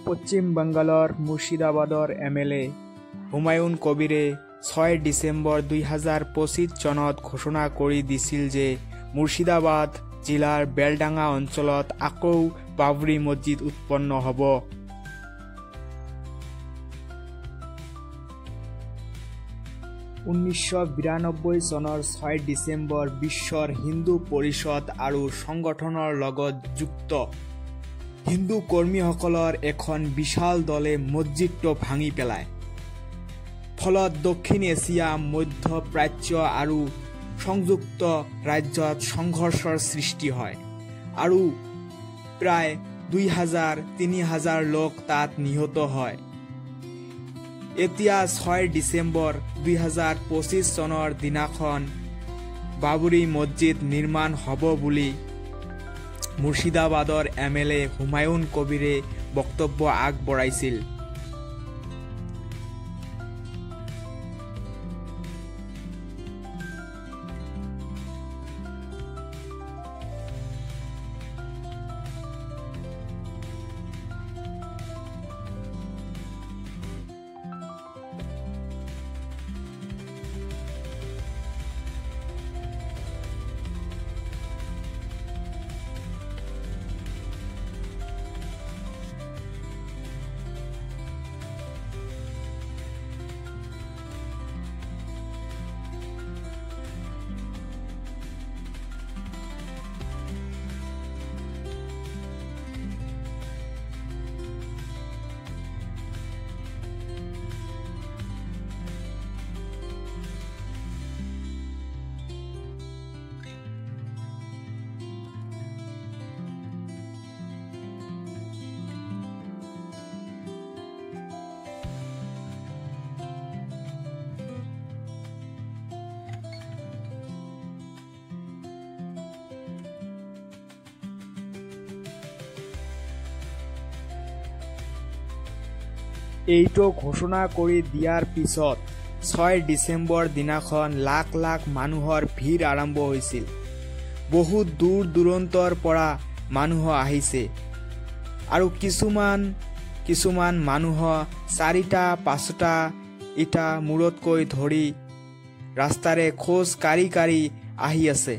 পশ্চিম বাংগালৰ মুৰ্ছিদাবাদৰ MLA Humayun কবিৰে 6 December 2025 চনত ঘোষণা কৰি দিছিল যে মুৰ্ছিদাবাদ জিলাৰ বেলডাঙা অঞ্চলত আকৌ বাবৰি মছজিদ উৎপন্ন হ'ব। চনৰ 6 ডিচেম্বৰ বিশ্বৰ হিন্দু পৰিষদ আৰু সংগঠনৰ লগত যুক্ত হিন্দু কৰ্মীসকলৰ এখন বিশাল দলে মছজিদটো ভাঙি পেলায়। ফলত দক্ষিণ এছিয়া, মধ্য প্ৰাচ্য আৰু সংযুক্ত ৰাজ্যত সংঘৰ্ষৰ সৃষ্টি হয় আৰু প্ৰায় 2000-3000 লোক তাত নিহত হয়। এতিয়া 6 ডিচেম্বৰ 2025 চনৰ দিনাখন বাবৰি মছজিদ নিৰ্মাণ হ'ব বুলি মুৰ্ছিদাবাদৰ MLA হুমায়ুন কবিৰে বক্তব্য আগবঢ়াইছিল। এইটো ঘোষণা কৰি দিয়াৰ পিছত 6 ডিচেম্বৰ দিনাখন লাখ লাখ মানুহৰ ভিৰ আৰম্ভ হৈছিল। বহুত দূৰ দূৰণিৰ পৰা মানুহ আহিছে আৰু কিছুমান মানুহ 4টা-5টা ইটা মূৰতকৈ ধৰি ৰাস্তাৰে খোজ কাঢ়ি আহি আছে।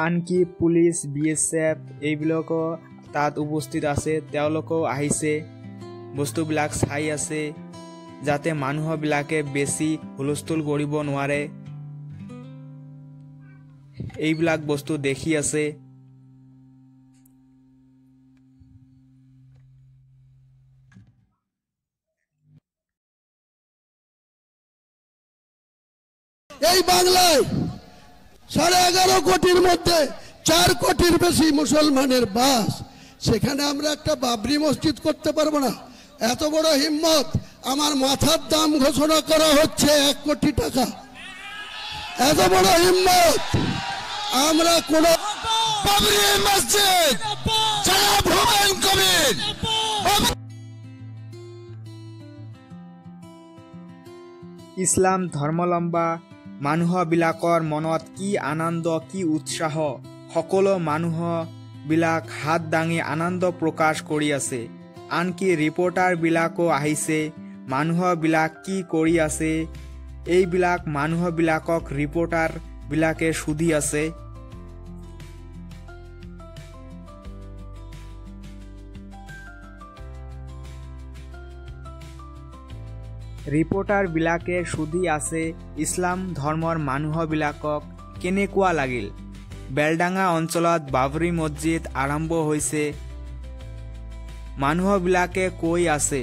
আনকি পুলিচ, BSF এইবিলাকো তাত উপস্থিত আছে। তেওঁলোকেও আহিছে, বস্তুবিলাক চাই আছে যাতে মানুহবিলাকে বেছি হুলস্থুল কৰিব নোৱাৰে। এইবিলাক বস্তু দেখি আছে। এই বাংলায় 11.5 কোটির মধ্যে 4 কোটির বেশি মুসলমানের বাস, সেখানে আমরা একটা বাবরি মসজিদ করতে পারবো না? এত বড় হিম্মত! আমার মাথার দাম ঘোষণা করা হচ্ছে 1 কোটি টাকা। এত বড় হিম্মত! আমরা কোন বাবরি মসজিদ জনাব হুমায়ুন কবির ইছলাম ধৰ্মাৱলম্বী মানুহবিলাকৰ মনত কি আনন্দ, কি উৎসাহ! সকলো মানুহবিলাক হাত দাঙি আনন্দ প্ৰকাশ কৰি আছে। আনকি ৰিপৰ্টাৰবিলাকো আহিছে। মানুহবিলাক কি কৰি আছে এইবিলাক মানুহবিলাকক ৰিপৰ্টাৰবিলাকে সুধি আছে। ৰিপৰ্টাৰবিলাকে সুধি আছে ইছলাম ধৰ্মৰ মানুহবিলাকক কেনেকুৱা লাগিল। বেলডাঙা অঞ্চলত বাবৰি মছজিদ আৰম্ভ হৈছে। মানুহবিলাকে কৈ আছে,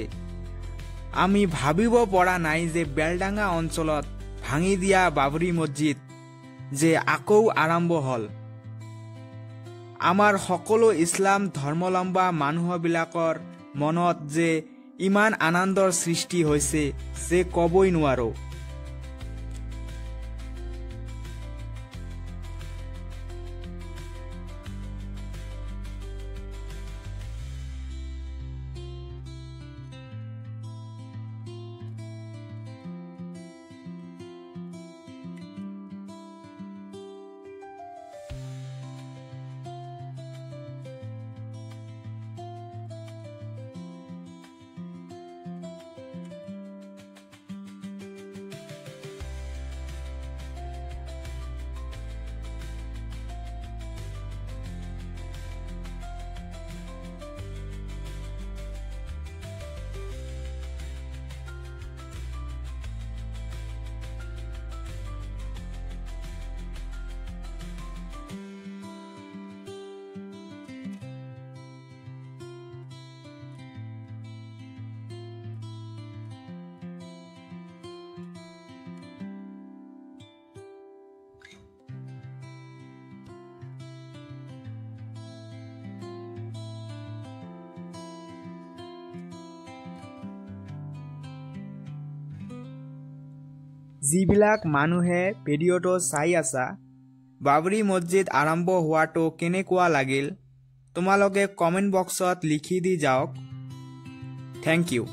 আমি ভাবিব পৰা নাই যে বেলডাঙা অঞ্চলত ভাঙি দিয়া বাবৰি মছজিদ যে আকৌ আৰম্ভ হ'ল। আমাৰ সকলো ইছলাম ধৰ্মাৱলম্বী মানুহবিলাকৰ মনত যে ইমান আনন্দৰ সৃষ্টি হৈছে যে ক'বই নোৱাৰো। যিবিলাক মানুহে ভিডিঅ'টো চাই আছা বাবৰি মছজিদ আৰম্ভ হোৱাটো কেনেকুৱা লাগিল তোমালোকে কমেণ্ট বক্সত লিখি দি যাওক। Thank U.